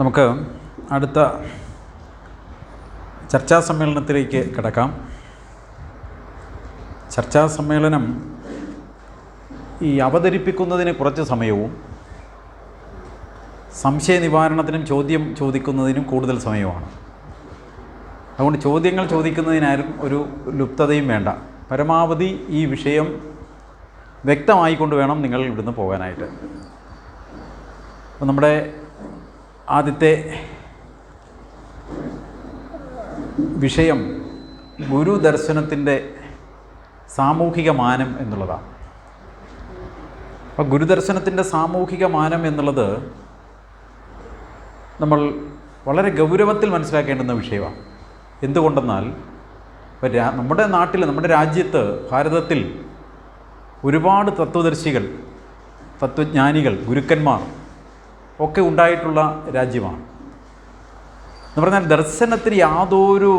നമുക്ക് അടുത്ത ചർച്ചാ സമ്മേളനത്തിലേക്ക് കിടക്കാം. ചർച്ചാ സമ്മേളനം ഈ അവതരിപ്പിക്കുന്നതിന് കുറച്ച് സമയവും സംശയ നിവാരണത്തിനും ചോദ്യം ചോദിക്കുന്നതിനും കൂടുതൽ സമയമാണ്. അതുകൊണ്ട് ചോദ്യങ്ങൾ ചോദിക്കുന്നതിനാരും ഒരു ലുപ്തതയും വേണ്ട. പരമാവധി ഈ വിഷയം വ്യക്തമായിക്കൊണ്ട് വേണം നിങ്ങൾ ഇവിടുന്ന് പോകാനായിട്ട്. അപ്പോൾ നമ്മുടെ ആദ്യത്തെ വിഷയം ഗുരുദർശനത്തിൻ്റെ സാമൂഹിക മാനം എന്നുള്ളതാണ്. അപ്പോൾ ഗുരുദർശനത്തിൻ്റെ സാമൂഹിക മാനം എന്നുള്ളത് നമ്മൾ വളരെ ഗൗരവത്തിൽ മനസ്സിലാക്കേണ്ടുന്ന വിഷയമാണ്. എന്തുകൊണ്ടെന്നാൽ ഇപ്പോൾ നമ്മുടെ നാട്ടിൽ, നമ്മുടെ രാജ്യത്ത്, ഭാരതത്തിൽ ഒരുപാട് തത്വദർശികൾ, തത്വജ്ഞാനികൾ, ഗുരുക്കന്മാർ ഒക്കെ ഉണ്ടായിട്ടുള്ള രാജ്യമാണ്. എന്ന് പറഞ്ഞാൽ ദർശനത്തിന് യാതൊരു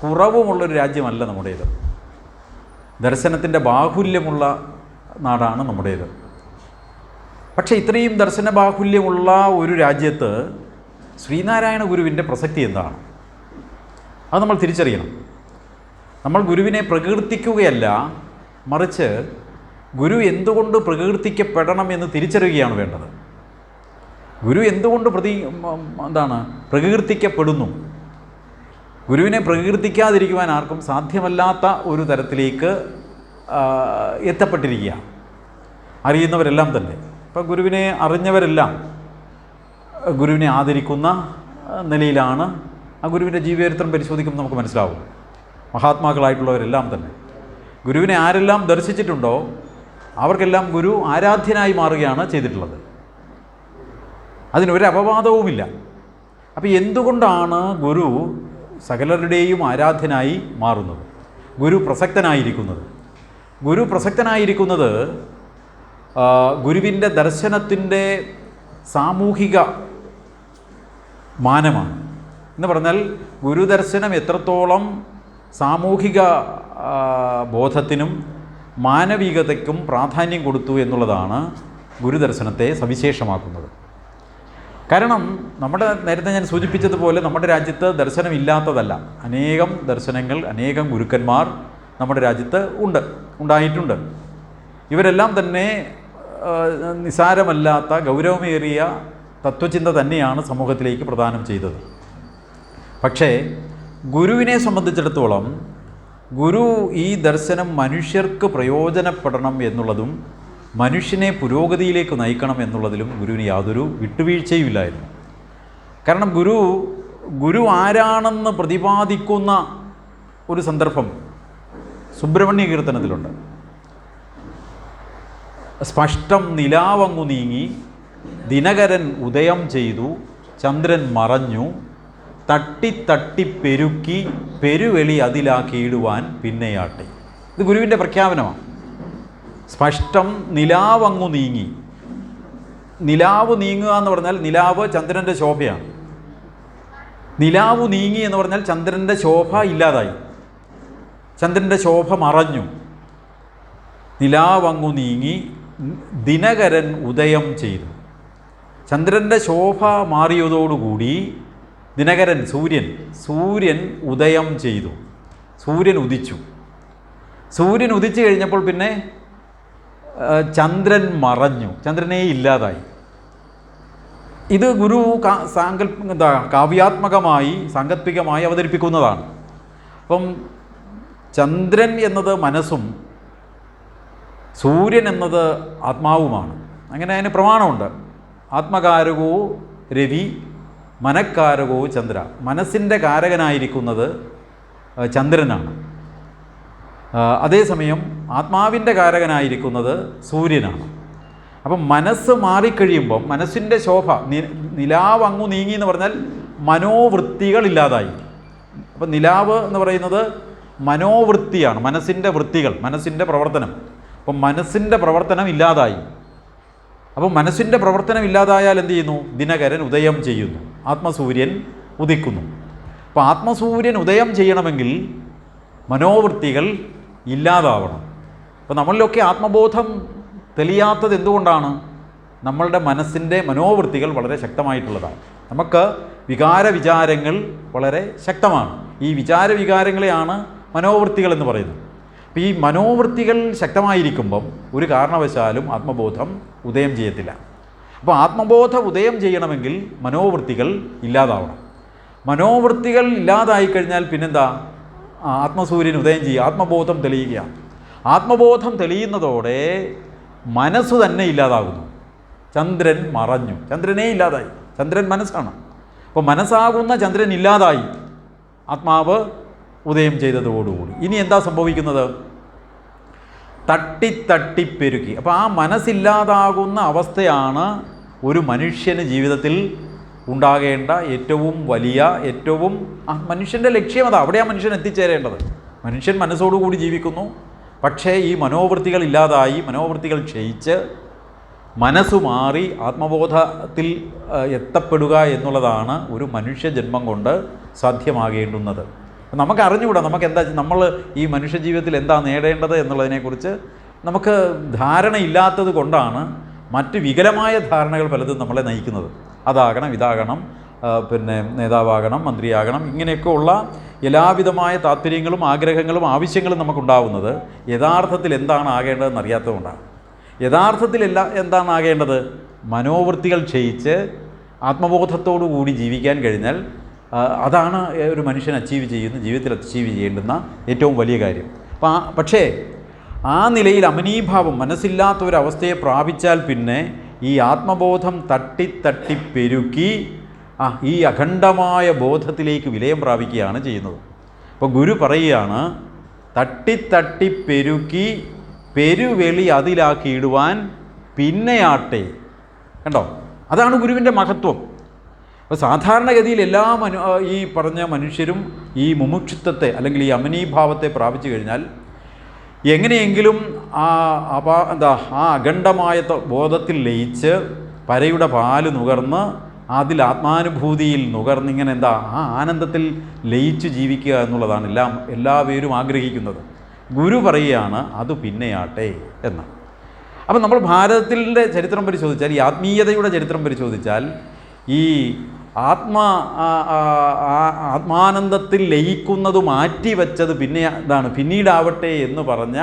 കുറവുമുള്ളൊരു രാജ്യമല്ല നമ്മുടേത്. ദർശനത്തിൻ്റെ ബാഹുല്യമുള്ള നാടാണ് നമ്മുടേത്. പക്ഷേ ഇത്രയും ദർശന ബാഹുല്യമുള്ള ഒരു രാജ്യത്ത് ശ്രീനാരായണ ഗുരുവിൻ്റെ പ്രസക്തി എന്താണ്? അത് നമ്മൾ തിരിച്ചറിയണം. നമ്മൾ ഗുരുവിനെ പ്രകീർത്തിക്കുകയല്ല, മറിച്ച് ഗുരു എന്തുകൊണ്ട് പ്രകീർത്തിക്കപ്പെടണം എന്ന് തിരിച്ചറിയുകയാണ് വേണ്ടത്. ഗുരു എന്തുകൊണ്ട് പ്രകീർത്തിക്കപ്പെടുന്നു? ഗുരുവിനെ പ്രകീർത്തിക്കാതിരിക്കുവാൻ ആർക്കും സാധ്യമല്ലാത്ത ഒരു തരത്തിലേക്ക് എത്തപ്പെട്ടിരിക്കുക അറിയുന്നവരെല്ലാം തന്നെ. ഇപ്പം ഗുരുവിനെ അറിഞ്ഞവരെല്ലാം ഗുരുവിനെ ആദരിക്കുന്ന നിലയിലാണ്. ആ ഗുരുവിൻ്റെ ജീവചരിത്രം പരിശോധിക്കുമ്പോൾ നമുക്ക് മനസ്സിലാവും. മഹാത്മാക്കളായിട്ടുള്ളവരെല്ലാം തന്നെ ഗുരുവിനെ ആരെല്ലാം ദർശിച്ചിട്ടുണ്ടോ അവർക്കെല്ലാം ഗുരു ആരാധ്യനായി മാറുകയാണ് ചെയ്തിട്ടുള്ളത്. അതിനൊരു അപവാദവുമില്ല. അപ്പോൾ എന്തുകൊണ്ടാണ് ഗുരു സകലരുടെയും ആരാധ്യനായി മാറുന്നത്, ഗുരു പ്രസക്തനായിരിക്കുന്നത്? ഗുരു പ്രസക്തനായിരിക്കുന്നത് ഗുരുവിൻ്റെ ദർശനത്തിൻ്റെ സാമൂഹിക മാനമാണ്. എന്ന് പറഞ്ഞാൽ ഗുരുദർശനം എത്രത്തോളം സാമൂഹിക ബോധത്തിനും മാനവികതയ്ക്കും പ്രാധാന്യം കൊടുത്തു എന്നുള്ളതാണ് ഗുരുദർശനത്തെ സവിശേഷമാക്കുന്നത്. കാരണം നേരത്തെ ഞാൻ സൂചിപ്പിച്ചതുപോലെ നമ്മുടെ രാജ്യത്ത് ദർശനമില്ലാത്തതല്ല. അനേകം ദർശനങ്ങൾ, അനേകം ഗുരുക്കന്മാർ നമ്മുടെ രാജ്യത്ത് ഉണ്ടായിട്ടുണ്ട്. ഇവരെല്ലാം തന്നെ നിസാരമല്ലാത്ത ഗൗരവമേറിയ തത്വചിന്ത തന്നെയാണ് സമൂഹത്തിലേക്ക് പ്രദാനം ചെയ്തത്. പക്ഷേ ഗുരുവിനെ സംബന്ധിച്ചിടത്തോളം ഗുരു ഈ ദർശനം മനുഷ്യർക്ക് പ്രയോജനപ്പെടണം എന്നുള്ളതും മനുഷ്യനെ പുരോഗതിയിലേക്ക് നയിക്കണം എന്നുള്ളതിലും ഗുരുവിന് യാതൊരു വിട്ടുവീഴ്ചയുമില്ലായിരുന്നു. കാരണം ഗുരു ആരാണെന്ന് പ്രതിപാദിക്കുന്ന ഒരു സന്ദർഭം സുബ്രഹ്മണ്യ കീർത്തനത്തിലുണ്ട്. സ്പഷ്ടം നിലാവങ്ങു നീങ്ങി, ദിനകരൻ ഉദയം ചെയ്തു, ചന്ദ്രൻ മറഞ്ഞു, തട്ടി പെരുക്കി, പെരുവെളി അതിലാക്കിയിടുവാൻ പിന്നെയാട്ടെ. ഇത് ഗുരുവിൻ്റെ പ്രഖ്യാപനമാണ്. സ്പഷ്ടം നിലാവങ്ങു നീങ്ങി. നിലാവ് നീങ്ങുക എന്ന് പറഞ്ഞാൽ നിലാവ് ചന്ദ്രൻ്റെ ശോഭയാണ്. നിലാവ് നീങ്ങി എന്ന് പറഞ്ഞാൽ ചന്ദ്രൻ്റെ ശോഭ ഇല്ലാതായി, ചന്ദ്രൻ്റെ ശോഭ മറഞ്ഞു. നിലാവങ്ങു നീങ്ങി, ദിനകരൻ ഉദയം ചെയ്തു. ചന്ദ്രൻ്റെ ശോഭ മാറിയതോടുകൂടി ദിനകരൻ, സൂര്യൻ ഉദയം ചെയ്തു. സൂര്യൻ ഉദിച്ചു. സൂര്യൻ ഉദിച്ചു കഴിഞ്ഞപ്പോൾ പിന്നെ ചന്ദ്രൻ മറഞ്ഞു, ചന്ദ്രനെ ഇല്ലാതായി. ഇത് ഗുരു കാവ്യാത്മകമായി, സാങ്കല്പികമായി അവതരിപ്പിക്കുന്നതാണ്. അപ്പം ചന്ദ്രൻ എന്നത് മനസ്സും സൂര്യൻ എന്നത് ആത്മാവുമാണ്. അങ്ങനെ അതിന് പ്രമാണമുണ്ട്. ആത്മകാരകോ രവി, മനക്കാരകോ ചന്ദ്ര. മനസ്സിൻ്റെ കാരകനായിരിക്കുന്നത് ചന്ദ്രനാണ്. അതേസമയം ആത്മാവിൻ്റെ കാരകനായിരിക്കുന്നത് സൂര്യനാണ്. അപ്പം മനസ്സ് മാറിക്കഴിയുമ്പം മനസ്സിൻ്റെ ശോഭ, നിലാവ് അങ്ങു നീങ്ങി എന്ന് പറഞ്ഞാൽ മനോവൃത്തികളില്ലാതായി. അപ്പം നിലാവ് എന്ന് പറയുന്നത് മനോവൃത്തിയാണ്, മനസ്സിൻ്റെ വൃത്തികൾ, മനസ്സിൻ്റെ പ്രവർത്തനം. അപ്പം മനസ്സിൻ്റെ പ്രവർത്തനം ഇല്ലാതായി. അപ്പം മനസ്സിൻ്റെ പ്രവർത്തനം ഇല്ലാതായാൽ എന്ത് ചെയ്യുന്നു? ദിനകരൻ ഉദയം ചെയ്യുന്നു, ആത്മസൂര്യൻ ഉദിക്കുന്നു. അപ്പോൾ ആത്മസൂര്യൻ ഉദയം ചെയ്യണമെങ്കിൽ മനോവൃത്തികൾ ഇല്ലാതാവണം. അപ്പോൾ നമ്മളിലൊക്കെ ആത്മബോധം തെളിയാത്തത് എന്തുകൊണ്ടാണ്? നമ്മളുടെ മനസ്സിൻ്റെ മനോവൃത്തികൾ വളരെ ശക്തമായിട്ടുള്ളതാണ്. നമുക്ക് വികാരവിചാരങ്ങൾ വളരെ ശക്തമാണ്. ഈ വിചാരവികാരങ്ങളെയാണ് മനോവൃത്തികൾ എന്ന് പറയുന്നത്. അപ്പോൾ ഈ മനോവൃത്തികൾ ശക്തമായിരിക്കുമ്പം ഒരു കാരണവശാലും ആത്മബോധം ഉദയം ചെയ്യത്തില്ല. അപ്പോൾ ആത്മബോധം ഉദയം ചെയ്യണമെങ്കിൽ മനോവൃത്തികൾ ഇല്ലാതാവണം. മനോവൃത്തികൾ ഇല്ലാതായിക്കഴിഞ്ഞാൽ പിന്നെന്താ? ആത്മസൂര്യൻ ഉദയം ചെയ്യുക, ആത്മബോധം തെളിയുക. ആത്മബോധം തെളിയുന്നതോടെ മനസ്സ് തന്നെ ഇല്ലാതാകുന്നു. ചന്ദ്രൻ മറഞ്ഞു, ചന്ദ്രനേ ഇല്ലാതായി. ചന്ദ്രൻ മനസ്സാണ്. അപ്പോൾ മനസ്സാകുന്ന ചന്ദ്രൻ ഇല്ലാതായി, ആത്മാവ് ഉദയം ചെയ്തതോടുകൂടി. ഇനി എന്താ സംഭവിക്കുന്നത്? തട്ടിപ്പെരുക്കി. അപ്പോൾ ആ മനസ്സില്ലാതാകുന്ന അവസ്ഥയാണ് ഒരു മനുഷ്യന് ജീവിതത്തിൽ ഉണ്ടാകേണ്ട ഏറ്റവും വലിയ മനുഷ്യൻ്റെ ലക്ഷ്യം അതാ. അവിടെയാണ് മനുഷ്യൻ എത്തിച്ചേരേണ്ടത്. മനുഷ്യൻ മനസ്സോടുകൂടി ജീവിക്കുന്നു. പക്ഷേ ഈ മനോവൃത്തികൾ ഇല്ലാതായി, മനോവൃത്തികൾ ക്ഷയിച്ച് മനസ്സു മാറി ആത്മബോധത്തിൽ എത്തപ്പെടുക എന്നുള്ളതാണ് ഒരു മനുഷ്യജന്മം കൊണ്ട് സാധ്യമാകേണ്ടുന്നത്. നമുക്ക് അറിഞ്ഞുകൂടാ നമ്മൾ ഈ മനുഷ്യജീവിതത്തിൽ എന്താ നേടേണ്ടത് എന്നുള്ളതിനെക്കുറിച്ച് നമുക്ക് ധാരണയില്ലാത്തത് കൊണ്ടാണ് മറ്റ് വികലമായ ധാരണകൾ പലതും നമ്മളെ നയിക്കുന്നത്. അതാകണം, ഇതാകണം, പിന്നെ നേതാവാകണം, മന്ത്രിയാകണം, ഇങ്ങനെയൊക്കെ ഉള്ള എല്ലാവിധമായ താല്പര്യങ്ങളും ആഗ്രഹങ്ങളും ആവശ്യങ്ങളും നമുക്കുണ്ടാവുന്നത് യഥാർത്ഥത്തിൽ എന്താണ് ആകേണ്ടതെന്ന് അറിയാത്തതുകൊണ്ടാണ്. യഥാർത്ഥത്തിൽ എന്താണ് ആകേണ്ടത്? മനോവൃത്തികൾ ക്ഷയിച്ച് ആത്മബോധത്തോടു കൂടി ജീവിക്കാൻ കഴിഞ്ഞാൽ അതാണ് ഒരു മനുഷ്യൻ ജീവിതത്തിൽ അച്ചീവ് ചെയ്യേണ്ടുന്ന ഏറ്റവും വലിയ കാര്യം. പക്ഷേ ആ നിലയിൽ അമനീഭാവം, മനസ്സില്ലാത്ത ഒരവസ്ഥയെ പ്രാപിച്ചാൽ പിന്നെ ഈ ആത്മബോധം തട്ടിപ്പെരുക്കി ഈ അഖണ്ഡമായ ബോധത്തിലേക്ക് വിലയം പ്രാപിക്കുകയാണ് ചെയ്യുന്നത്. അപ്പോൾ ഗുരു പറയുകയാണ്, തട്ടിപ്പെരുക്കി പെരുവെളി അതിലാക്കിയിടുവാൻ പിന്നെയാട്ടെ. കണ്ടോ, അതാണ് ഗുരുവിൻ്റെ മഹത്വം. അപ്പോൾ സാധാരണഗതിയിൽ ഈ പറഞ്ഞ മനുഷ്യരും ഈ മുമുക്ഷുത്വത്തെ അല്ലെങ്കിൽ ഈ അമനീഭാവത്തെ പ്രാപിച്ചു കഴിഞ്ഞാൽ എങ്ങനെയെങ്കിലും ആ അഖണ്ഡമായ ബോധത്തിൽ ലയിച്ച് പരയുടെ പാല് നുകർന്ന് അതിൽ ആത്മാനുഭൂതിയിൽ നുകർന്നിങ്ങനെ ആ ആനന്ദത്തിൽ ലയിച്ച് ജീവിക്കുക എന്നുള്ളതാണ് എല്ലാവരും ആഗ്രഹിക്കുന്നത്. ഗുരു പറയുകയാണ് അത് പിന്നെയാട്ടെ എന്ന്. അപ്പം നമ്മൾ ഭാരതത്തിൻ്റെ ചരിത്രം പരിശോധിച്ചാൽ, ഈ ആത്മീയതയുടെ ചരിത്രം പരിശോധിച്ചാൽ, ഈ ആത്മാനന്ദത്തിൽ ലയിക്കുന്നത് മാറ്റിവെച്ചത് പിന്നീടാവട്ടെ എന്ന് പറഞ്ഞ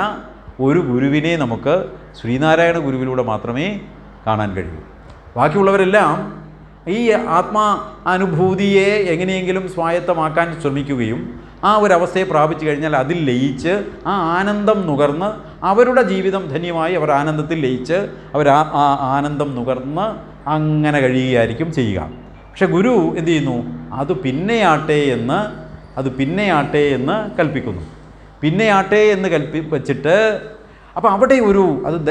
ഒരു ഗുരുവിനെ നമുക്ക് ശ്രീനാരായണ ഗുരുവിലൂടെ മാത്രമേ കാണാൻ കഴിയൂ. ബാക്കിയുള്ളവരെല്ലാം ഈ അനുഭൂതിയെ എങ്ങനെയെങ്കിലും സ്വായത്തമാക്കാൻ ശ്രമിക്കുകയും ആ ഒരവസ്ഥയെ പ്രാപിച്ചു കഴിഞ്ഞാൽ അതിൽ ലയിച്ച് ആ ആനന്ദം നുകർന്ന് അവരുടെ ജീവിതം ധന്യമായി അവർ ആനന്ദത്തിൽ ലയിച്ച് അവർ ആനന്ദം നുകർന്ന് അങ്ങനെ കഴിയുകയായിരിക്കും ചെയ്യുക. പക്ഷെ ഗുരു എന്ത് ചെയ്യുന്നു? അത് പിന്നെയാട്ടെ എന്ന് കൽപ്പിക്കുന്നു. പിന്നെയാട്ടെ എന്ന് വെച്ചിട്ട് അപ്പോൾ അവിടെ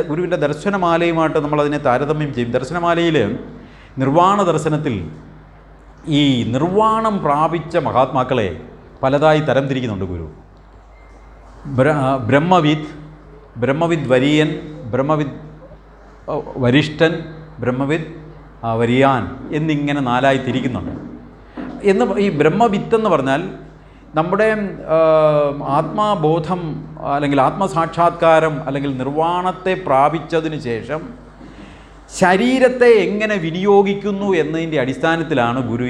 ഗുരുവിൻ്റെ ദർശനമാലയുമായിട്ട് നമ്മളതിനെ താരതമ്യം ചെയ്യും. ദർശനമാലയിൽ നിർവ്വാണ ദർശനത്തിൽ ഈ നിർവ്വാണം പ്രാപിച്ച മഹാത്മാക്കളെ പലതായി തരംതിരിക്കുന്നുണ്ട് ഗുരു. ബ്രഹ്മവിദ് വരിയൻ, ബ്രഹ്മവിദ് വരിഷ്ഠൻ, ബ്രഹ്മവിദ് വരിയാൻ എന്നിങ്ങനെ നാലായി തിരിക്കുന്നുണ്ട്. ഈ ബ്രഹ്മവിത്ത് എന്ന് പറഞ്ഞാൽ നമ്മുടെ ആത്മബോധം അല്ലെങ്കിൽ ആത്മസാക്ഷാത്കാരം അല്ലെങ്കിൽ നിർവ്വാണത്തെ പ്രാപിച്ചതിന് ശേഷം ശരീരത്തെ എങ്ങനെ വിനിയോഗിക്കുന്നു എന്നതിൻ്റെ അടിസ്ഥാനത്തിലാണ് ഗുരു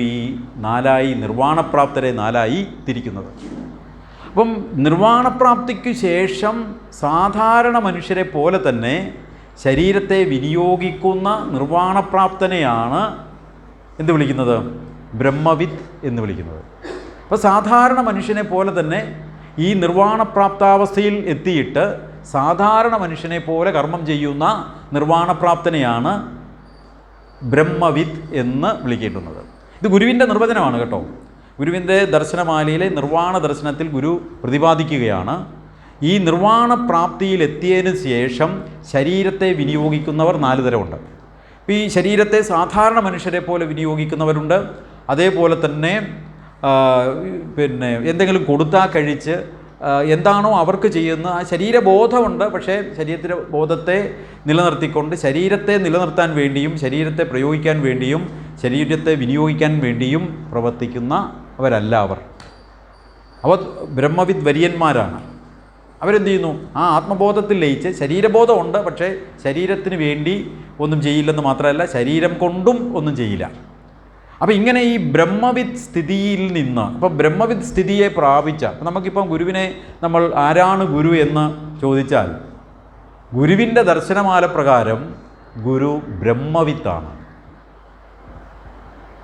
ഈ നിർവ്വാണപ്രാപ്തരെ നാലായി തിരിക്കുന്നത്. അപ്പം നിർവ്വാണപ്രാപ്തിക്ക് ശേഷം സാധാരണ മനുഷ്യരെ പോലെ തന്നെ ശരീരത്തെ വിനിയോഗിക്കുന്ന നിർവ്വാണപ്രാപ്തനെയാണ് എന്ത് വിളിക്കുന്നത്? ബ്രഹ്മവിത്ത് എന്ന് വിളിക്കുന്നത്. അപ്പോൾ സാധാരണ മനുഷ്യനെ പോലെ തന്നെ ഈ നിർവ്വാണപ്രാപ്താവസ്ഥയിൽ എത്തിയിട്ട് സാധാരണ മനുഷ്യനെ പോലെ കർമ്മം ചെയ്യുന്ന നിർവ്വാണപ്രാപ്തനെയാണ് ബ്രഹ്മവിത്ത് എന്ന് വിളിക്കേണ്ടുന്നത്. ഇത് ഗുരുവിൻ്റെ നിർവചനമാണ് കേട്ടോ. ഗുരുവിൻ്റെ ദർശനമാലയിലെ നിർവ്വാണ ദർശനത്തിൽ ഗുരു പ്രതിപാദിക്കുകയാണ്, ഈ നിർവ്വാണപ്രാപ്തിയിലെത്തിയതിന് ശേഷം ശരീരത്തെ വിനിയോഗിക്കുന്നവർ 4 തരമുണ്ട്. ഈ ശരീരത്തെ സാധാരണ മനുഷ്യരെ പോലെ വിനിയോഗിക്കുന്നവരുണ്ട്. അതേപോലെ തന്നെ എന്തെങ്കിലും കൊടുത്താൽ കഴിച്ച് എന്താണോ അവർക്ക് ചെയ്യുന്ന ആ ശരീരബോധമുണ്ട്. പക്ഷേ ശരീരത്തിൻ്റെ ബോധത്തെ നിലനിർത്തിക്കൊണ്ട് ശരീരത്തെ നിലനിർത്താൻ വേണ്ടിയും ശരീരത്തെ പ്രയോഗിക്കാൻ വേണ്ടിയും ശരീരത്തെ വിനിയോഗിക്കാൻ വേണ്ടിയും പ്രവർത്തിക്കുന്നവരല്ല അവർ ബ്രഹ്മവിദ് വര്യന്മാരാണ്. അവരെന്ത് ചെയ്യുന്നു? ആ ആത്മബോധത്തിൽ ലയിച്ച് ശരീരബോധമുണ്ട്, പക്ഷേ ശരീരത്തിന് വേണ്ടി ഒന്നും ചെയ്യില്ലെന്ന് മാത്രമല്ല ശരീരം കൊണ്ടും ഒന്നും ചെയ്യില്ല. അപ്പോൾ ഇങ്ങനെ ഈ ബ്രഹ്മവിദ് സ്ഥിതിയിൽ നിന്ന്, അപ്പോൾ ബ്രഹ്മവിദ് സ്ഥിതിയെ പ്രാപിച്ച, അപ്പോൾ നമുക്കിപ്പം ഗുരുവിനെ നമ്മൾ ആരാണ് ഗുരു എന്ന് ചോദിച്ചാൽ, ഗുരുവിൻ്റെ ദർശനമാല പ്രകാരം ഗുരു ബ്രഹ്മവിത്താണ്.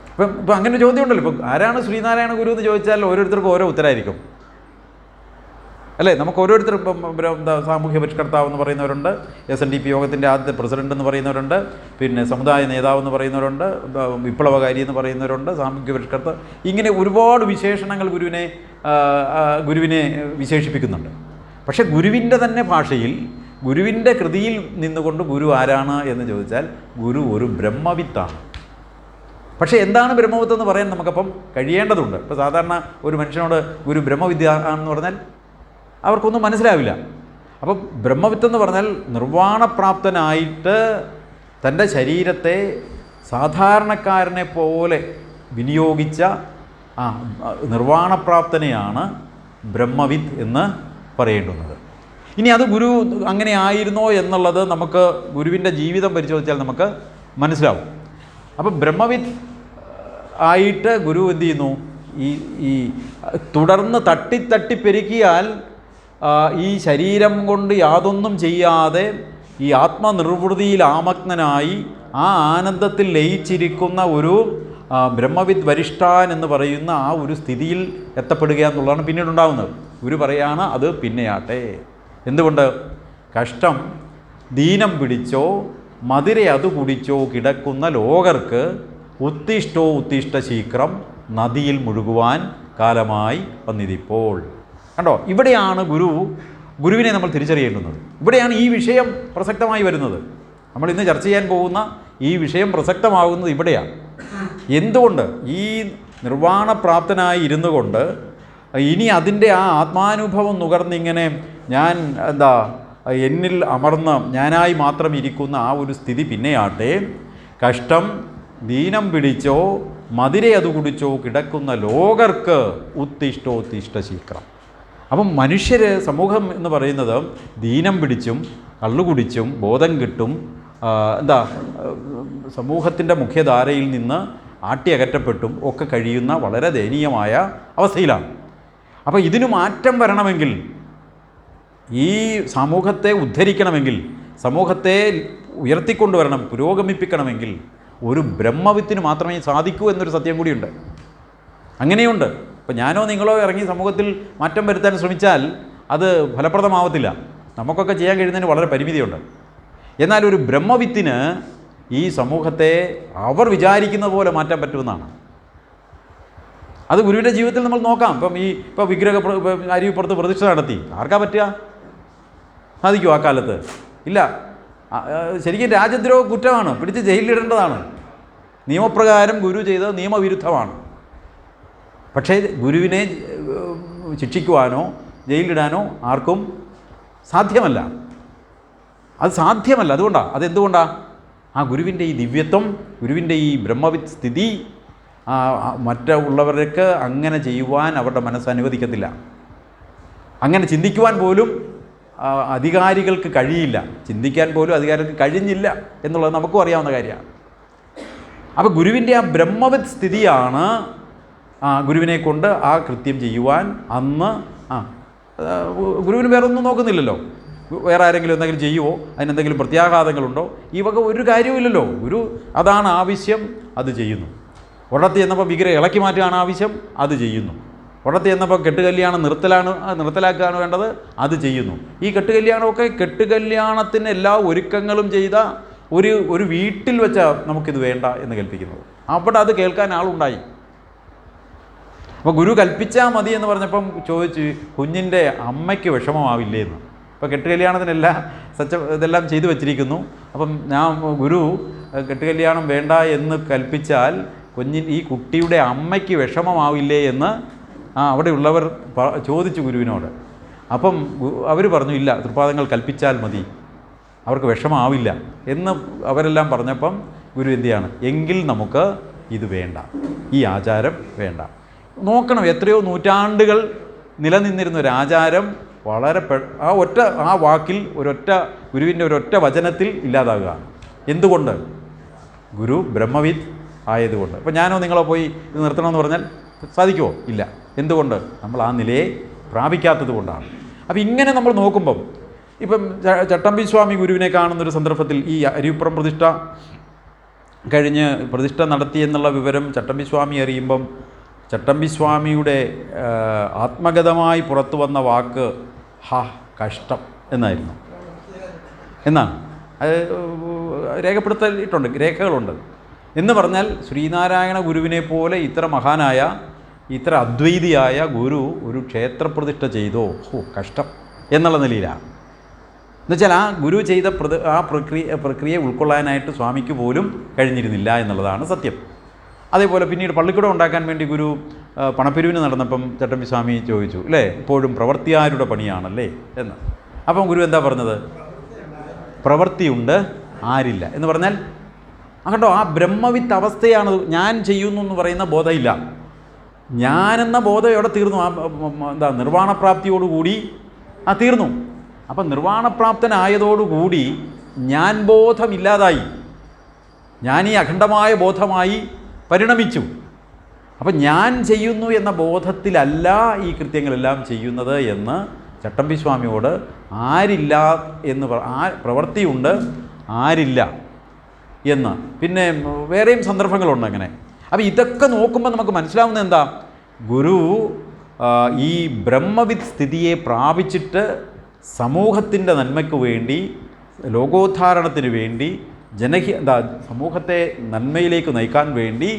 ഇപ്പം അങ്ങനെ ഒരു ചോദ്യമുണ്ടല്ലോ, ഇപ്പം ആരാണ് ശ്രീനാരായണ ഗുരു എന്ന് ചോദിച്ചാൽ ഓരോരുത്തർക്കും ഓരോ ഉത്തരമായിരിക്കും അല്ലേ. നമുക്ക് ഓരോരുത്തർ ഇപ്പം സാമൂഹ്യ പരിഷ്കർത്താവ് എന്ന് പറയുന്നവരുണ്ട്, SNDP യോഗത്തിൻ്റെ ആദ്യത്തെ പ്രസിഡന്റ് എന്ന് പറയുന്നവരുണ്ട്, പിന്നെ സമുദായ നേതാവ് എന്ന് പറയുന്നവരുണ്ട്, വിപ്ലവകാരി എന്ന് പറയുന്നവരുണ്ട്, സാമൂഹ്യ പരിഷ്കർത്താവ്, ഇങ്ങനെ ഒരുപാട് വിശേഷണങ്ങൾ ഗുരുവിനെ വിശേഷിപ്പിക്കുന്നുണ്ട്. പക്ഷേ ഗുരുവിൻ്റെ തന്നെ ഭാഷയിൽ, ഗുരുവിൻ്റെ കൃതിയിൽ നിന്നുകൊണ്ട് ഗുരു ആരാണ് എന്ന് ചോദിച്ചാൽ ഗുരു ഒരു ബ്രഹ്മവിത്താണ്. പക്ഷേ എന്താണ് ബ്രഹ്മവിത്ത് എന്ന് പറയാൻ നമുക്കപ്പം കഴിയേണ്ടതുണ്ട്. ഇപ്പോൾ സാധാരണ ഒരു മനുഷ്യനോട് ഗുരു ബ്രഹ്മവിദ്യ ആണെന്ന് പറഞ്ഞാൽ അവർക്കൊന്നും മനസ്സിലാവില്ല. അപ്പം ബ്രഹ്മവിത്ത് എന്ന് പറഞ്ഞാൽ നിർവ്വാണപ്രാപ്തനായിട്ട് തൻ്റെ ശരീരത്തെ സാധാരണക്കാരനെ പോലെ വിനിയോഗിച്ച നിർവ്വാണപ്രാപ്തനെയാണ് ബ്രഹ്മവിത്ത് എന്ന് പറയേണ്ടുന്നത്. ഇനി അത് ഗുരു അങ്ങനെ ആയിരുന്നോ എന്നുള്ളത് നമുക്ക് ഗുരുവിൻ്റെ ജീവിതം പരിശോധിച്ചാൽ നമുക്ക് മനസ്സിലാവും. അപ്പം ബ്രഹ്മവിത്ത് ആയിട്ട് ഗുരു എന്ത് ചെയ്യുന്നു, ഈ തുടർന്ന് തട്ടിപ്പെരുക്കിയാൽ ഈ ശരീരം കൊണ്ട് യാതൊന്നും ചെയ്യാതെ ഈ ആത്മനിർവൃതിയിൽ ആമഗ്നനായി ആ ആനന്ദത്തിൽ ലയിച്ചിരിക്കുന്ന ഒരു ബ്രഹ്മവിദ് വരിഷ്ഠാൻ എന്ന് പറയുന്ന ആ ഒരു സ്ഥിതിയിൽ എത്തപ്പെടുക എന്നുള്ളതാണ് പിന്നീടുണ്ടാകുന്നത്. ഗുരു പറയാണ് അത് പിന്നെയാട്ടെ. എന്തുകൊണ്ട്? കഷ്ടം ദീനം പിടിച്ചോ മധുര അത് കുടിച്ചോ കിടക്കുന്ന ലോകർക്ക് ഉത്തിഷ്ടോ ഉത്തിഷ്ട ശീക്രം നദിയിൽ മുഴുകുവാൻ കാലമായി വന്നിതിപ്പോൾ. കണ്ടോ, ഇവിടെയാണ് ഗുരുവിനെ നമ്മൾ തിരിച്ചറിയേണ്ടുന്നത്. ഇവിടെയാണ് ഈ വിഷയം പ്രസക്തമായി വരുന്നത്. നമ്മൾ ഇന്ന് ചർച്ച ചെയ്യാൻ പോകുന്ന ഈ വിഷയം പ്രസക്തമാകുന്നത് ഇവിടെയാണ്. എന്തുകൊണ്ട്? ഈ നിർവ്വാണപ്രാപ്തനായി ഇരുന്നു കൊണ്ട് ഇനി അതിൻ്റെ ആ ആത്മാനുഭവം നുകർന്നിങ്ങനെ ഞാൻ എന്നിൽ അമർന്ന് ഞാനായി മാത്രം ഇരിക്കുന്ന ആ ഒരു സ്ഥിതി പിന്നെയാട്ടെ. കഷ്ടം ദീനം പിടിച്ചോ മധുര അത് കുടിച്ചോ കിടക്കുന്ന ലോകർക്ക് ഉത്തിഷ്ടോത്തിഷ്ട ശീക്രം. അപ്പം മനുഷ്യർ, സമൂഹം എന്ന് പറയുന്നത് ദീനം പിടിച്ചും കള്ളുകുടിച്ചും ബോധം കിട്ടും സമൂഹത്തിൻ്റെ മുഖ്യധാരയിൽ നിന്ന് ആട്ടിയകറ്റപ്പെട്ടും ഒക്കെ കഴിയുന്ന വളരെ ദയനീയമായ അവസ്ഥയിലാണ്. അപ്പോൾ ഇതിനു മാറ്റം വരണമെങ്കിൽ, ഈ സമൂഹത്തെ ഉദ്ധരിക്കണമെങ്കിൽ, സമൂഹത്തെ ഉയർത്തിക്കൊണ്ടുവരണം, പുരോഗമിപ്പിക്കണമെങ്കിൽ ഒരു ബ്രഹ്മവിത്തിന് മാത്രമേ സാധിക്കൂ എന്നൊരു സത്യം കൂടിയുണ്ട്. അങ്ങനെയുണ്ട്. ഇപ്പോൾ ഞാനോ നിങ്ങളോ ഇറങ്ങി സമൂഹത്തിൽ മാറ്റം വരുത്താൻ ശ്രമിച്ചാൽ അത് ഫലപ്രദമാവത്തില്ല. നമുക്കൊക്കെ ചെയ്യാൻ കഴിയുന്നതിന് വളരെ പരിമിതിയുണ്ട്. എന്നാൽ ഒരു ബ്രഹ്മവിത്തിന് ഈ സമൂഹത്തെ അവർ വിചാരിക്കുന്ന പോലെ മാറ്റാൻ പറ്റുമെന്നാണ്. അത് ഗുരുവിൻ്റെ ജീവിതത്തിൽ നമ്മൾ നോക്കാം. ഇപ്പോൾ അരുവിപ്പുറത്ത് പ്രതിഷ്ഠ നടത്തി, ആർക്കാ പറ്റുക? സാധിക്കുമോ ആ കാലത്ത്? ഇല്ല. ശരിക്കും രാജ്യദ്രോഹ കുറ്റമാണ്, പിടിച്ച് ജയിലിലിടേണ്ടതാണ്. നിയമപ്രകാരം ഗുരു ചെയ്തത് നിയമവിരുദ്ധമാണ്. പക്ഷേ ഗുരുവിനെ ശിക്ഷിക്കുവാനോ ജയിലിടാനോ ആർക്കും സാധ്യമല്ല. അത് സാധ്യമല്ല. അതെന്തുകൊണ്ടാണ്? ആ ഗുരുവിൻ്റെ ഈ ദിവ്യത്വം, ഗുരുവിൻ്റെ ഈ ബ്രഹ്മവിത്ത് സ്ഥിതി മറ്റുള്ളവർക്ക് അങ്ങനെ ചെയ്യുവാൻ അവരുടെ മനസ്സ് അനുവദിക്കത്തില്ല. അങ്ങനെ ചിന്തിക്കുവാൻ പോലും അധികാരികൾക്ക് കഴിയില്ല. ചിന്തിക്കാൻ പോലും അധികാരികൾക്ക് കഴിഞ്ഞില്ല എന്നുള്ളത് നമുക്കും അറിയാവുന്ന കാര്യമാണ്. അപ്പോൾ ഗുരുവിൻ്റെ ആ ബ്രഹ്മവിത്ത് സ്ഥിതിയാണ് ഗുരുവിനെ കൊണ്ട് ആ കൃത്യം ചെയ്യുവാൻ അന്ന് ഗുരുവിന് വേറെ ഒന്നും നോക്കുന്നില്ലല്ലോ. വേറെ ആരെങ്കിലും എന്തെങ്കിലും ചെയ്യുമോ, അതിനെന്തെങ്കിലും പ്രത്യാഘാതങ്ങളുണ്ടോ, ഈ വക ഒരു കാര്യവുമില്ലല്ലോ. ഗുരു അതാണ് ആവശ്യം, അത് ചെയ്യുന്നു. ഒരിടത്ത് ചെന്നപ്പോൾ വിഗ്രഹം ഇളക്കി മാറ്റുകയാണ് ആവശ്യം, അത് ചെയ്യുന്നു. ഒരിടത്ത് ചെന്നപ്പോൾ കെട്ടുകല്യാണം നിർത്തലാക്കുകയാണ് വേണ്ടത്, അത് ചെയ്യുന്നു. ഈ കെട്ടുകല്യാണമൊക്കെ കെട്ടുകല്യാണത്തിന് എല്ലാ ഒരുക്കങ്ങളും ചെയ്ത ഒരു വീട്ടിൽ വെച്ചാൽ നമുക്കിത് വേണ്ട എന്ന് കൽപ്പിക്കുന്നത്. അവിടെ അത് കേൾക്കാൻ ആളുണ്ടായി. അപ്പോൾ ഗുരു കൽപ്പിച്ചാൽ മതി എന്ന് പറഞ്ഞപ്പം ചോദിച്ചു, കുഞ്ഞിൻ്റെ അമ്മയ്ക്ക് വിഷമമാവില്ലേ എന്ന്. ഇപ്പോൾ കെട്ടുകല്യാണത്തിനെല്ലാം ഇതെല്ലാം ചെയ്തു വച്ചിരിക്കുന്നു. അപ്പം ഗുരു കെട്ടുകല്യാണം വേണ്ട എന്ന് കൽപ്പിച്ചാൽ ഈ കുട്ടിയുടെ അമ്മയ്ക്ക് വിഷമമാവില്ലേ എന്ന് അവിടെയുള്ളവർ ചോദിച്ചു ഗുരുവിനോട്. അപ്പം അവർ പറഞ്ഞു, ഇല്ല, തൃപ്പാദങ്ങൾ കൽപ്പിച്ചാൽ മതി, അവർക്ക് വിഷമമാവില്ല എന്ന് അവരെല്ലാം പറഞ്ഞപ്പം ഗുരു എന്ത് ചെയ്യാണ്, എങ്കിൽ നമുക്ക് ഇത് വേണ്ട, ഈ ആചാരം വേണ്ട. നോക്കണം, എത്രയോ നൂറ്റാണ്ടുകൾ നിലനിന്നിരുന്ന ഒരു ആചാരം വളരെ ആ വാക്കിൽ ഗുരുവിൻ്റെ ഒരൊറ്റ വചനത്തിൽ ഇല്ലാതാകുകയാണ്. എന്തുകൊണ്ട്? ഗുരു ബ്രഹ്മവിത്ത് ആയതുകൊണ്ട്. അപ്പോൾ ഞാനോ നിങ്ങളോ പോയി ഇത് നിർത്തണമെന്ന് പറഞ്ഞാൽ സാധിക്കുമോ? ഇല്ല. എന്തുകൊണ്ട്? നമ്മൾ ആ നിലയെ പ്രാപിക്കാത്തത് കൊണ്ടാണ്. അപ്പോൾ ഇങ്ങനെ നമ്മൾ നോക്കുമ്പം ഇപ്പം ചട്ടമ്പി സ്വാമി ഗുരുവിനെ കാണുന്നൊരു സന്ദർഭത്തിൽ ഈ അരിപ്പുറം പ്രതിഷ്ഠ കഴിഞ്ഞ് പ്രതിഷ്ഠ നടത്തിയെന്നുള്ള വിവരം ചട്ടമ്പി സ്വാമി അറിയുമ്പം ചട്ടമ്പി സ്വാമിയുടെ ആത്മഗതമായി പുറത്തു വന്ന വാക്ക് കഷ്ടം എന്നായിരുന്നു. എന്നാണ് അത് രേഖപ്പെടുത്തിയിട്ടുണ്ട്, രേഖകളുണ്ട്. എന്ന് പറഞ്ഞാൽ ശ്രീനാരായണ ഗുരുവിനെ പോലെ ഇത്ര മഹാനായ ഇത്ര അദ്വൈതിയായ ഗുരു ഒരു ക്ഷേത്രപ്രതിഷ്ഠ ചെയ്തോ, കഷ്ടം എന്നുള്ള നിലയിലാണ്. എന്നുവെച്ചാൽ ആ ഗുരു ചെയ്ത ആ പ്രക്രിയ ഉൾക്കൊള്ളാനായിട്ട് സ്വാമിക്ക് പോലും കഴിഞ്ഞിരുന്നില്ല എന്നുള്ളതാണ് സത്യം. അതേപോലെ പിന്നീട് പള്ളിക്കൂടം ഉണ്ടാക്കാൻ വേണ്ടി ഗുരു പണപ്പിരിവിന് നടന്നപ്പം ചട്ടമ്പി സ്വാമി ചോദിച്ചു, അല്ലേ, ഇപ്പോഴും പ്രവൃത്തിയാരുടെ പണിയാണല്ലേ എന്ന്. അപ്പം ഗുരു എന്താ പറഞ്ഞത്? പ്രവൃത്തിയുണ്ട്, ആരില്ല എന്ന് പറഞ്ഞാൽ കണ്ടോ, ആ ബ്രഹ്മവിത്ത് അവസ്ഥയാണ്. ഞാൻ ചെയ്യുന്നു എന്ന് പറയുന്ന ബോധമില്ല. ഞാനെന്ന ബോധം എവിടെ തീർന്നു? ആ നിർവ്വാണപ്രാപ്തിയോടുകൂടി തീർന്നു. അപ്പം നിർവ്വാണപ്രാപ്തനായതോടുകൂടി ഞാൻ ബോധമില്ലാതായി, ഞാൻ ഈ അഖണ്ഡമായ ബോധമായി പരിണമിച്ചു. അപ്പം ഞാൻ ചെയ്യുന്നു എന്ന ബോധത്തിലല്ല ഈ കൃത്യങ്ങളെല്ലാം ചെയ്യുന്നത് എന്ന് ചട്ടമ്പി സ്വാമിയോട് ആരില്ല എന്ന് പ്രവൃത്തിയുണ്ട്, ആരില്ല എന്ന്. പിന്നെ വേറെയും സന്ദർഭങ്ങളുണ്ട് അങ്ങനെ. അപ്പോൾ ഇതൊക്കെ നോക്കുമ്പോൾ നമുക്ക് മനസ്സിലാവുന്നത് എന്താ? ഗുരു ഈ ബ്രഹ്മവിത്ത് സ്ഥിതിയെ പ്രാപിച്ചിട്ട് സമൂഹത്തിൻ്റെ നന്മയ്ക്ക് വേണ്ടി, ലോകോദ്ധാരണത്തിന് വേണ്ടി, സമൂഹത്തെ നന്മയിലേക്ക് നയിക്കാൻ വേണ്ടി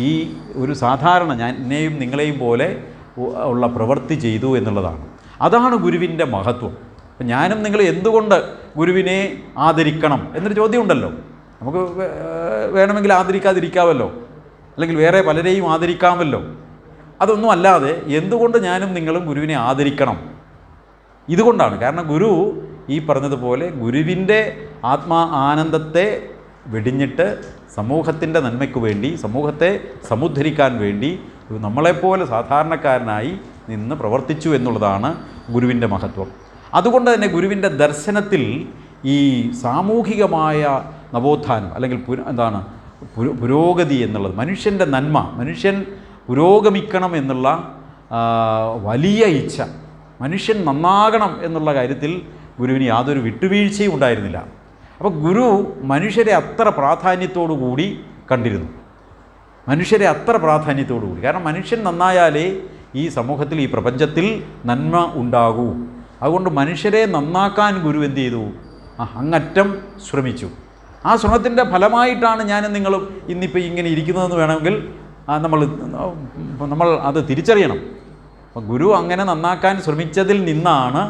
ഈ ഒരു സാധാരണ എന്നെയും നിങ്ങളെയും പോലെ ഉള്ള പ്രവൃത്തി ചെയ്തു എന്നുള്ളതാണ്. അതാണ് ഗുരുവിൻ്റെ മഹത്വം. അപ്പം ഞാനും നിങ്ങൾ എന്തുകൊണ്ട് ഗുരുവിനെ ആദരിക്കണം എന്നൊരു ചോദ്യമുണ്ടല്ലോ. നമുക്ക് വേണമെങ്കിൽ ആദരിക്കാതിരിക്കാമല്ലോ, അല്ലെങ്കിൽ വേറെ പലരെയും ആദരിക്കാമല്ലോ. അതൊന്നും അല്ലാതെ എന്തുകൊണ്ട് ഞാനും നിങ്ങളും ഗുരുവിനെ ആദരിക്കണം? ഇതുകൊണ്ടാണ്. കാരണം ഗുരു ഈ പറഞ്ഞതുപോലെ ഗുരുവിൻ്റെ ആനന്ദത്തെ വെടിഞ്ഞിട്ട് സമൂഹത്തിൻ്റെ നന്മയ്ക്ക് വേണ്ടി, സമൂഹത്തെ സമുദ്ധരിക്കാൻ വേണ്ടി നമ്മളെപ്പോലെ സാധാരണക്കാരനായി നിന്ന് പ്രവർത്തിച്ചു എന്നുള്ളതാണ് ഗുരുവിൻ്റെ മഹത്വം. അതുകൊണ്ട് തന്നെ ഗുരുവിൻ്റെ ദർശനത്തിൽ ഈ സാമൂഹികമായ നവോത്ഥാനം അല്ലെങ്കിൽ പുരോഗതി എന്നുള്ളത്, മനുഷ്യൻ്റെ നന്മ, മനുഷ്യൻ പുരോഗമിക്കണം എന്നുള്ള വലിയ ഇച്ഛ, മനുഷ്യൻ നന്നാകണം എന്നുള്ള കാര്യത്തിൽ ഗുരുവിന് യാതൊരു വിട്ടുവീഴ്ചയും ഉണ്ടായിരുന്നില്ല. അപ്പോൾ ഗുരു മനുഷ്യരെ അത്ര പ്രാധാന്യത്തോടു കൂടി കണ്ടിരുന്നു, മനുഷ്യരെ അത്ര പ്രാധാന്യത്തോടു കൂടി. കാരണം മനുഷ്യൻ നന്നായാലേ ഈ സമൂഹത്തിൽ, ഈ പ്രപഞ്ചത്തിൽ നന്മ ഉണ്ടാകൂ. അതുകൊണ്ട് മനുഷ്യരെ നന്നാക്കാൻ ഗുരു എന്ത് ചെയ്തു? അങ്ങറ്റം ശ്രമിച്ചു. ആ ശ്രമത്തിൻ്റെ ഫലമായിട്ടാണ് ഞാനും നിങ്ങളും ഇന്നിപ്പോൾ ഇങ്ങനെ ഇരിക്കുന്നതെന്ന് വേണമെങ്കിൽ നമ്മൾ അത് തിരിച്ചറിയണം. അപ്പോൾ ഗുരു അങ്ങനെ നന്നാക്കാൻ ശ്രമിച്ചതിൽ നിന്നാണ്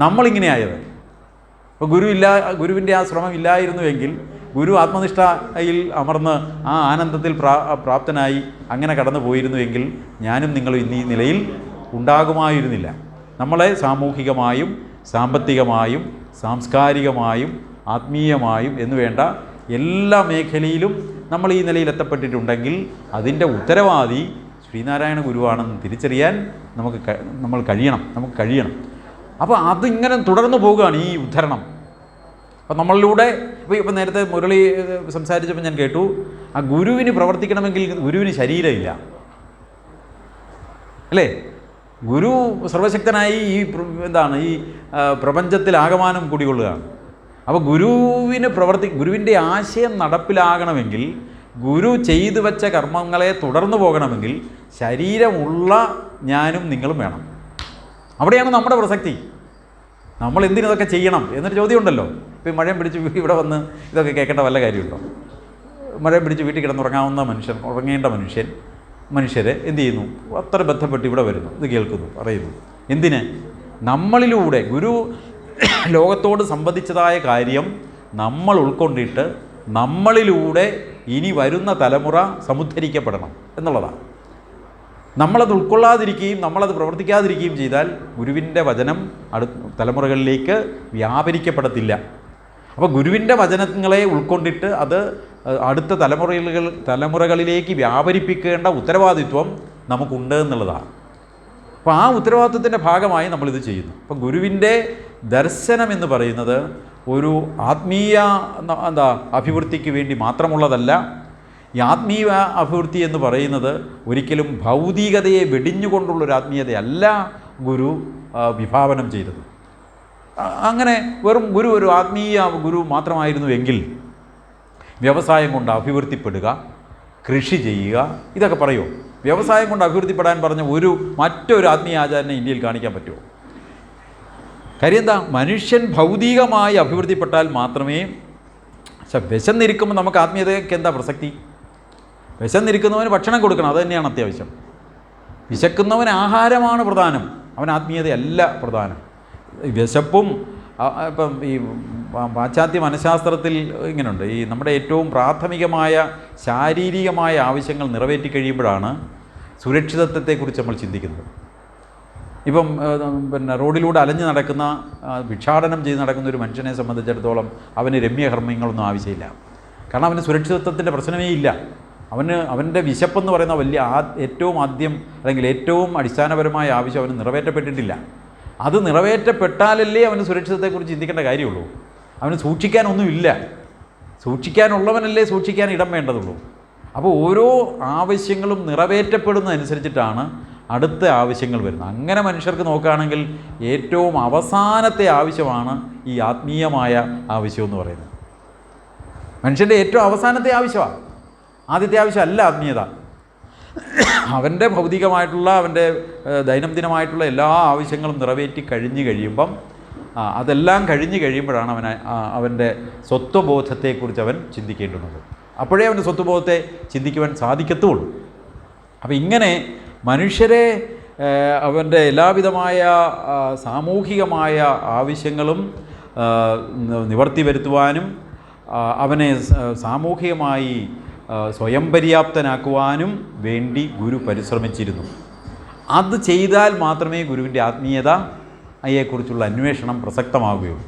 നമ്മളിങ്ങനെ ആയത്. അപ്പോൾ ഗുരുവിൻ്റെ ആ ശ്രമം ഇല്ലായിരുന്നുവെങ്കിൽ, ഗുരു ആത്മനിഷ്ഠയിൽ അമർന്ന് ആ ആനന്ദത്തിൽ പ്രാപ്തനായി അങ്ങനെ കടന്നു പോയിരുന്നുവെങ്കിൽ ഞാനും നിങ്ങളും ഇന്നീ നിലയിൽ ഉണ്ടാകുമായിരുന്നില്ല. നമ്മളെ സാമൂഹികമായും സാമ്പത്തികമായും സാംസ്കാരികമായും ആത്മീയമായും എന്ന് വേണ്ട എല്ലാ മേഖലയിലും നമ്മൾ ഈ നിലയിൽ എത്തപ്പെട്ടിട്ടുണ്ടെങ്കിൽ അതിൻ്റെ ഉത്തരവാദി ശ്രീനാരായണ ഗുരുവാണെന്ന് തിരിച്ചറിയാൻ നമുക്ക് കഴിയണം. അപ്പോൾ അതിങ്ങനെ തുടർന്നു പോവുകയാണ് ഈ ഉദ്ധരണം. അപ്പം നമ്മളിലൂടെ ഇപ്പം നേരത്തെ മുരളി സംസാരിച്ചപ്പോൾ ഞാൻ കേട്ടു, ആ ഗുരുവിന് പ്രവർത്തിക്കണമെങ്കിൽ ഗുരുവിന് ശരീരമില്ല, അല്ലേ? ഗുരു സർവശക്തനായി ഈ പ്രപഞ്ചത്തിൽ ആകമാനം കുടികൊള്ളുകയാണ്. അപ്പോൾ ഗുരുവിൻ്റെ ആശയം നടപ്പിലാകണമെങ്കിൽ, ഗുരു ചെയ്തു വെച്ച കർമ്മങ്ങളെ തുടർന്നു പോകണമെങ്കിൽ ശരീരമുള്ള ഞാനും നിങ്ങളും വേണം. അവിടെയാണ് നമ്മുടെ പ്രസക്തി. നമ്മൾ എന്തിനതൊക്കെ ചെയ്യണം എന്നൊരു ചോദ്യമുണ്ടല്ലോ. ഇപ്പോൾ മഴയും പിടിച്ച് ഇവിടെ വന്ന് ഇതൊക്കെ കേൾക്കേണ്ട വല്ല കാര്യമുണ്ടോ? മഴയും പിടിച്ച് വീട്ടിൽ കിടന്നുറങ്ങാവുന്ന ഉറങ്ങേണ്ട മനുഷ്യരെ എന്ത് ചെയ്യുന്നു? അത്ര ബന്ധപ്പെട്ട് ഇവിടെ വരുന്നു, ഇത് കേൾക്കുന്നു, പറയുന്നു. എന്തിന്? നമ്മളിലൂടെ ഗുരു ലോകത്തോട് സംവദിച്ചതായ കാര്യം നമ്മൾ ഉൾക്കൊണ്ടിട്ട് നമ്മളിലൂടെ ഇനി വരുന്ന തലമുറ സമുദ്ധരിക്കപ്പെടണം എന്നുള്ളതാണ്. നമ്മളത് ഉൾക്കൊള്ളാതിരിക്കുകയും നമ്മളത് പ്രവർത്തിക്കാതിരിക്കുകയും ചെയ്താൽ ഗുരുവിൻ്റെ വചനം തലമുറകളിലേക്ക് വ്യാപരിക്കപ്പെടത്തില്ല. അപ്പോൾ ഗുരുവിൻ്റെ വചനങ്ങളെ ഉൾക്കൊണ്ടിട്ട് അത് അടുത്ത തലമുറകളിലേക്ക് വ്യാപരിപ്പിക്കേണ്ട ഉത്തരവാദിത്വം നമുക്കുണ്ട് എന്നുള്ളതാണ്. അപ്പോൾ ആ ഉത്തരവാദിത്വത്തിൻ്റെ ഭാഗമായി നമ്മളിത് ചെയ്യുന്നു. അപ്പോൾ ഗുരുവിൻ്റെ ദർശനം എന്ന് പറയുന്നത് ഒരു ആത്മീയ അഭിവൃദ്ധിക്ക് വേണ്ടി മാത്രമുള്ളതല്ല. ഈ ആത്മീയ അഭിവൃദ്ധി എന്ന് പറയുന്നത് ഒരിക്കലും ഭൗതികതയെ വെടിഞ്ഞുകൊണ്ടുള്ളൊരു ആത്മീയതയല്ല ഗുരു വിഭാവനം ചെയ്തത്. അങ്ങനെ വെറും ഗുരു ഒരു ആത്മീയ ഗുരു മാത്രമായിരുന്നുവെങ്കിൽ വ്യവസായം കൊണ്ട് അഭിവൃദ്ധിപ്പെടുക, കൃഷി ചെയ്യുക, ഇതൊക്കെ പറയുമോ? വ്യവസായം കൊണ്ട് അഭിവൃദ്ധിപ്പെടാൻ പറഞ്ഞ മറ്റൊരു ആത്മീയ ആചാരനെ ഇന്ത്യയിൽ കാണിക്കാൻ പറ്റുമോ? കാര്യം എന്താ? മനുഷ്യൻ ഭൗതികമായി അഭിവൃദ്ധിപ്പെട്ടാൽ മാത്രമേ. പക്ഷെ വിശന്നിരിക്കുമ്പോൾ നമുക്ക് ആത്മീയതയ്ക്ക് എന്താ പ്രസക്തി? വിശന്നിരിക്കുന്നവന് ഭക്ഷണം കൊടുക്കണം, അത് തന്നെയാണ് അത്യാവശ്യം. വിശക്കുന്നവന് ആഹാരമാണ് പ്രധാനം, അവൻ ആത്മീയതയല്ല പ്രധാനം. വിശപ്പും ഇപ്പം ഈ പാശ്ചാത്യ മനഃശാസ്ത്രത്തിൽ ഇങ്ങനെയുണ്ട്. ഈ നമ്മുടെ ഏറ്റവും പ്രാഥമികമായ ശാരീരികമായ ആവശ്യങ്ങൾ നിറവേറ്റി കഴിയുമ്പോഴാണ് സുരക്ഷിതത്വത്തെക്കുറിച്ച് നമ്മൾ ചിന്തിക്കുന്നത്. ഇപ്പം റോഡിലൂടെ അലഞ്ഞ് നടക്കുന്ന, ഭിക്ഷാടനം ചെയ്ത് നടക്കുന്ന ഒരു മനുഷ്യനെ സംബന്ധിച്ചിടത്തോളം അവന് രമ്യകർമ്മങ്ങളൊന്നും ആവശ്യമില്ല. കാരണം അവന് സുരക്ഷിതത്വത്തിൻ്റെ പ്രശ്നമേ ഇല്ല. അവൻ്റെ വിശപ്പെന്ന് പറയുന്ന ഏറ്റവും ആദ്യം അല്ലെങ്കിൽ ഏറ്റവും അടിസ്ഥാനപരമായ ആവശ്യം അവന് നിറവേറ്റപ്പെട്ടിട്ടില്ല. അത് നിറവേറ്റപ്പെട്ടാലല്ലേ അവന് സുരക്ഷിതത്വത്തെക്കുറിച്ച് ചിന്തിക്കേണ്ട കാര്യമുള്ളൂ. അവന് സൂക്ഷിക്കാനൊന്നുമില്ല. സൂക്ഷിക്കാനുള്ളവനല്ലേ സൂക്ഷിക്കാൻ ഇടം വേണ്ടതുള്ളൂ. അപ്പോൾ ഓരോ ആവശ്യങ്ങളും നിറവേറ്റപ്പെടുന്നതനുസരിച്ചിട്ടാണ് അടുത്ത ആവശ്യങ്ങൾ വരുന്നത്. അങ്ങനെ മനുഷ്യർക്ക് നോക്കുകയാണെങ്കിൽ ഏറ്റവും അവസാനത്തെ ആവശ്യമാണ് ഈ ആത്മീയമായ ആവശ്യമെന്ന് പറയുന്നത്. മനുഷ്യൻ്റെ ഏറ്റവും അവസാനത്തെ ആവശ്യമാണ്, ആദ്യത്തെ ആവശ്യമല്ല ആത്മീയത. അവൻ്റെ ഭൗതികമായിട്ടുള്ള, അവൻ്റെ ദൈനംദിനമായിട്ടുള്ള എല്ലാ ആവശ്യങ്ങളും നിറവേറ്റി കഴിയുമ്പം, അതെല്ലാം കഴിഞ്ഞ് കഴിയുമ്പോഴാണ് അവൻ്റെ സ്വത്വബോധത്തെക്കുറിച്ച് അവൻ ചിന്തിക്കേണ്ടുന്നത്. അപ്പോഴേ അവൻ്റെ സ്വത്വബോധത്തെ ചിന്തിക്കുവാൻ സാധിക്കത്തുള്ളൂ. അപ്പോൾ ഇങ്ങനെ മനുഷ്യരെ അവൻ്റെ എല്ലാവിധമായ സാമൂഹികമായ ആവശ്യങ്ങളും നിവർത്തി വരുത്തുവാനും അവനെ സാമൂഹികമായി സ്വയം പര്യാപ്തനാക്കുവാനും വേണ്ടി ഗുരു പരിശ്രമിച്ചിരുന്നു. അത് ചെയ്താൽ മാത്രമേ ഗുരുവിൻ്റെ ആത്മീയതയെക്കുറിച്ചുള്ള അന്വേഷണം പ്രസക്തമാവുകയുള്ളൂ.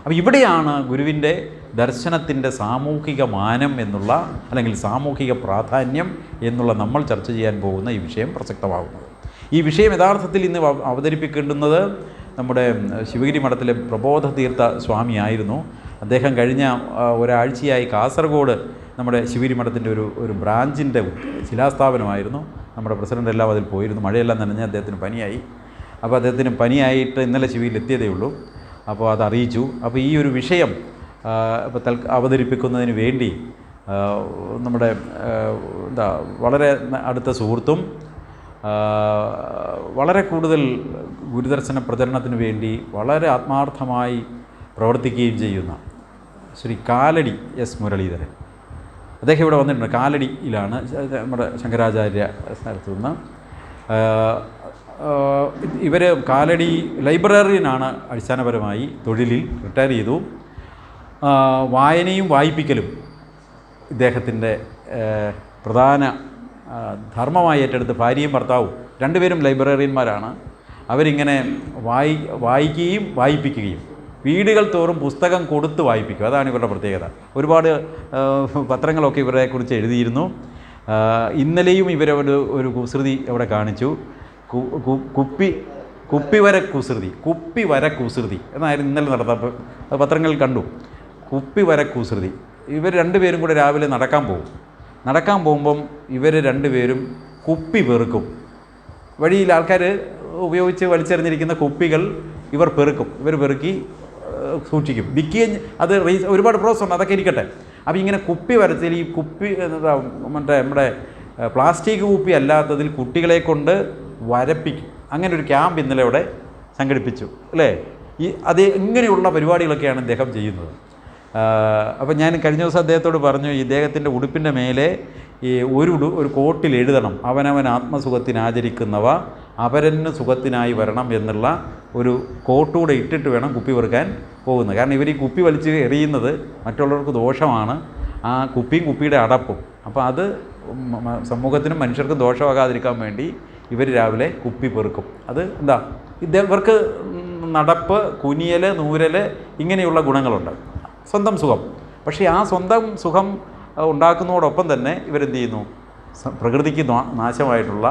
അപ്പോൾ ഇവിടെയാണ് ഗുരുവിൻ്റെ ദർശനത്തിൻ്റെ സാമൂഹിക മാനം എന്നുള്ള, അല്ലെങ്കിൽ സാമൂഹിക പ്രാധാന്യം എന്നുള്ള നമ്മൾ ചർച്ച ചെയ്യാൻ പോകുന്ന ഈ വിഷയം പ്രസക്തമാകുന്നത്. ഈ വിഷയം യഥാർത്ഥത്തിൽ ഇന്ന് അവതരിപ്പിക്കേണ്ടുന്നത് നമ്മുടെ ശിവഗിരി മഠത്തിലെ പ്രബോധതീർത്ഥ സ്വാമിയായിരുന്നു. അദ്ദേഹം കഴിഞ്ഞ ഒരാഴ്ചയായി കാസർഗോഡ് നമ്മുടെ ശിവഗിരി മഠത്തിൻ്റെ ഒരു ബ്രാഞ്ചിൻ്റെ ശിലാസ്ഥാപനമായിരുന്നു. നമ്മുടെ പ്രസിഡൻ്റ് എല്ലാം അതിൽ പോയിരുന്നു. മഴയെല്ലാം നനഞ്ഞ് അദ്ദേഹത്തിന് പനിയായി. അപ്പോൾ അദ്ദേഹത്തിന് പനിയായിട്ട് ഇന്നലെ ശിവഗിരിയിൽ എത്തിയതേ ഉള്ളൂ. അപ്പോൾ അത് അറിയിച്ചു. അപ്പോൾ ഈ ഒരു വിഷയം ഇപ്പോൾ അവതരിപ്പിക്കുന്നതിന് വേണ്ടി നമ്മുടെ വളരെ അടുത്ത സുഹൃത്തും വളരെ കൂടുതൽ ഗുരുദർശന പ്രചരണത്തിന് വേണ്ടി വളരെ ആത്മാർത്ഥമായി പ്രവർത്തിക്കുകയും ചെയ്യുന്ന ശ്രീ കാലടി എസ് മുരളീധരൻ, അദ്ദേഹം ഇവിടെ വന്നിട്ടുണ്ട്. കാലടിയിലാണ്, നമ്മുടെ ശങ്കരാചാര്യ സ്ഥലത്തു നിന്ന്. ഇവർ കാലടി ലൈബ്രറിയനാണ് അടിസ്ഥാനപരമായി തൊഴിലിൽ, റിട്ടയർ ചെയ്തു. വായനയും വായിപ്പിക്കലും ഇദ്ദേഹത്തിൻ്റെ പ്രധാന ധർമ്മമായി ഏറ്റെടുത്ത് ഭാര്യയും ഭർത്താവും രണ്ടുപേരും ലൈബ്രറിയന്മാരാണ്. അവരിങ്ങനെ വായിക്കുകയും വായിപ്പിക്കുകയും വീടുകൾ തോറും പുസ്തകം കൊടുത്ത് വായിപ്പിക്കും. അതാണ് ഇവരുടെ പ്രത്യേകത. ഒരുപാട് പത്രങ്ങളൊക്കെ ഇവരെക്കുറിച്ച് എഴുതിയിരുന്നു. ഇന്നലെയും ഒരു കുസൃതി അവിടെ കാണിച്ചു. കുപ്പിവര കുസൃതി എന്നായിരുന്നു ഇന്നലെ നടന്നപ്പോൾ പത്രങ്ങളിൽ കണ്ടു. കുപ്പിവര കുസൃതി. ഇവർ രണ്ടുപേരും കൂടെ രാവിലെ നടക്കാൻ പോകുമ്പം ഇവർ രണ്ടുപേരും കുപ്പി പെറുക്കും. വഴിയിൽ ആൾക്കാർ ഉപയോഗിച്ച് വലിച്ചെറിഞ്ഞിരിക്കുന്ന കുപ്പികൾ ഇവർ പെറുക്കി സൂക്ഷിക്കും, വിൽക്കുകയും. അത് ഒരുപാട് പ്രോസസ് ഉണ്ട്, അതൊക്കെ ഇരിക്കട്ടെ. അപ്പോൾ ഇങ്ങനെ കുപ്പി വരത്തിൽ ഈ കുപ്പി നമ്മുടെ പ്ലാസ്റ്റിക് കുപ്പി അല്ലാത്തതിൽ കുട്ടികളെ കൊണ്ട് വരപ്പിക്കും. അങ്ങനെ ഒരു ക്യാമ്പ് ഇന്നലെ ഇവിടെ സംഘടിപ്പിച്ചു അല്ലേ? ഇങ്ങനെയുള്ള പരിപാടികളൊക്കെയാണ് ഇദ്ദേഹം ചെയ്യുന്നത്. അപ്പോൾ ഞാൻ കഴിഞ്ഞ ദിവസം അദ്ദേഹത്തോട് പറഞ്ഞു, ഇദ്ദേഹത്തിൻ്റെ ഉടുപ്പിൻ്റെ മേലെ ഈ ഒരു കോട്ടിൽ എഴുതണം, അവനവൻ ആത്മസുഖത്തിനാചരിക്കുന്നവ അപരന് സുഖത്തിനായി വരണം എന്നുള്ള ഒരു കോട്ടൂടെ ഇട്ടിട്ട് വേണം കുപ്പി പെറുക്കാൻ പോകുന്നത്. കാരണം ഇവർ ഈ കുപ്പി വലിച്ച് എറിയുന്നത് മറ്റുള്ളവർക്ക് ദോഷമാണ്, ആ കുപ്പിയുടെ അടപ്പും. അപ്പോൾ അത് സമൂഹത്തിനും മനുഷ്യർക്കും ദോഷമാകാതിരിക്കാൻ വേണ്ടി ഇവർ രാവിലെ കുപ്പി പെറുക്കും. അത് ഇവർക്ക് നടപ്പ്, കുനിയൽ, നൂരൽ ഇങ്ങനെയുള്ള ഗുണങ്ങളുണ്ട്, സ്വന്തം സുഖം. പക്ഷേ ആ സ്വന്തം സുഖം ഉണ്ടാക്കുന്നതോടൊപ്പം തന്നെ ഇവരെന്ത് ചെയ്യുന്നു? പ്രകൃതിക്ക് നാശമായിട്ടുള്ള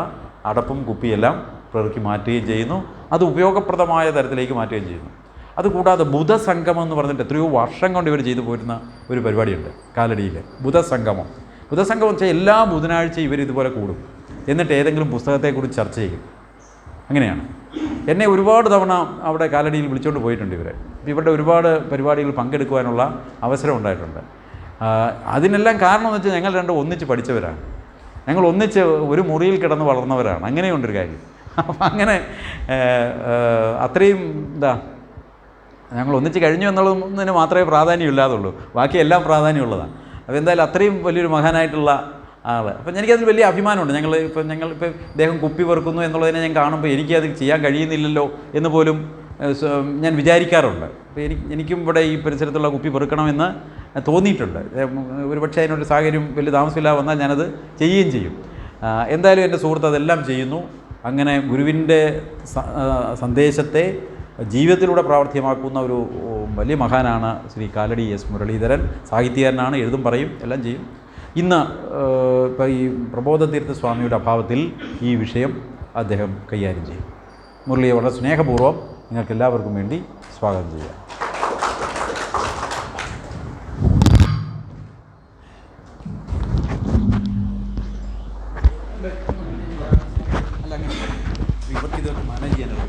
അടപ്പും കുപ്പിയെല്ലാം പെറുക്കി മാറ്റുകയും ചെയ്യുന്നു. അത് ഉപയോഗപ്രദമായ തരത്തിലേക്ക് മാറ്റുകയും ചെയ്യുന്നു. അതുകൂടാതെ ബുധസംഗമം എന്ന് പറഞ്ഞിട്ട് എത്രയോ വർഷം കൊണ്ട് ഇവർ ചെയ്തു പോരുന്ന ഒരു പരിപാടിയുണ്ട് കാലടിയിൽ. ബുധസംഗമം ബുധസംഗമം വെച്ചാൽ എല്ലാ ബുധനാഴ്ചയും ഇവർ ഇതുപോലെ കൂടും, എന്നിട്ട് ഏതെങ്കിലും പുസ്തകത്തെക്കുറിച്ച് ചർച്ച ചെയ്യും. അങ്ങനെയാണ്. എന്നെ ഒരുപാട് തവണ അവിടെ കാലടിയിൽ വിളിച്ചുകൊണ്ട് പോയിട്ടുണ്ട് ഇവർ. ഇവരുടെ ഒരുപാട് പരിപാടികൾ പങ്കെടുക്കുവാനുള്ള അവസരം ഉണ്ടായിട്ടുണ്ട്. അതിനെല്ലാം കാരണമെന്ന് വെച്ചാൽ ഞങ്ങൾ രണ്ടും ഒന്നിച്ച് പഠിച്ചവരാണ്, ഞങ്ങൾ ഒന്നിച്ച് ഒരു മുറിയിൽ കിടന്ന് വളർന്നവരാണ്. അങ്ങനെയുണ്ടൊരു കാര്യം. അപ്പം അങ്ങനെ അത്രയും ഞങ്ങൾ ഒന്നിച്ച് കഴിഞ്ഞു എന്നുള്ളതിന് മാത്രമേ പ്രാധാന്യമില്ലാതുള്ളൂ, ബാക്കി എല്ലാം പ്രാധാന്യമുള്ളതാണ്. അപ്പോൾ എന്തായാലും അത്രയും വലിയൊരു മഹാനായിട്ടുള്ള ആൾ. അപ്പം എനിക്കതിൽ വലിയ അഭിമാനമുണ്ട്. ഞങ്ങളിപ്പോൾ ഇദ്ദേഹം കുപ്പി പെറുക്കുന്നു എന്നുള്ളതിനെ ഞാൻ കാണുമ്പോൾ എനിക്കത് ചെയ്യാൻ കഴിയുന്നില്ലല്ലോ എന്ന് പോലും ഞാൻ വിചാരിക്കാറുണ്ട്. അപ്പോൾ എനിക്കും ഇവിടെ ഈ പരിസരത്തുള്ള കുപ്പി പെറുക്കണമെന്ന് തോന്നിയിട്ടുണ്ട്. ഒരു പക്ഷേ അതിനൊരു സാഹചര്യം വലിയ താമസമില്ലാതെ വന്നാൽ ഞാനത് ചെയ്യുകയും ചെയ്യും. എന്തായാലും എൻ്റെ സുഹൃത്ത് അതെല്ലാം ചെയ്യുന്നു. അങ്ങനെ ഗുരുവിൻ്റെ സന്ദേശത്തെ ജീവിതത്തിലൂടെ പ്രാവർത്തികമാക്കുന്ന ഒരു വലിയ മഹാനാണ് ശ്രീ കാലടി എസ് മുരളീധരൻ. സാഹിത്യകാരനാണ്, എഴുതും പറയും എല്ലാം ചെയ്യും. ഇന്ന് ഇപ്പോൾ ഈ പ്രബോധതീർത്ഥ സ്വാമിയുടെ അഭാവത്തിൽ ഈ വിഷയം അദ്ദേഹം കൈകാര്യം ചെയ്യും. മുരളിയെ വളരെ സ്നേഹപൂർവ്വം നിങ്ങൾക്കെല്ലാവർക്കും വേണ്ടി സ്വാഗതം ചെയ്യാം. ഇവർക്കിതൊക്കെ മാനേജ് ചെയ്യാനുള്ള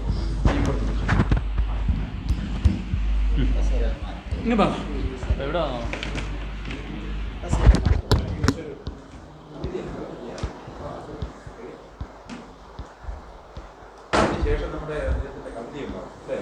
എവിടെ ശേഷം നമ്മുടെ കവിതയുണ്ടാവും അല്ലേ?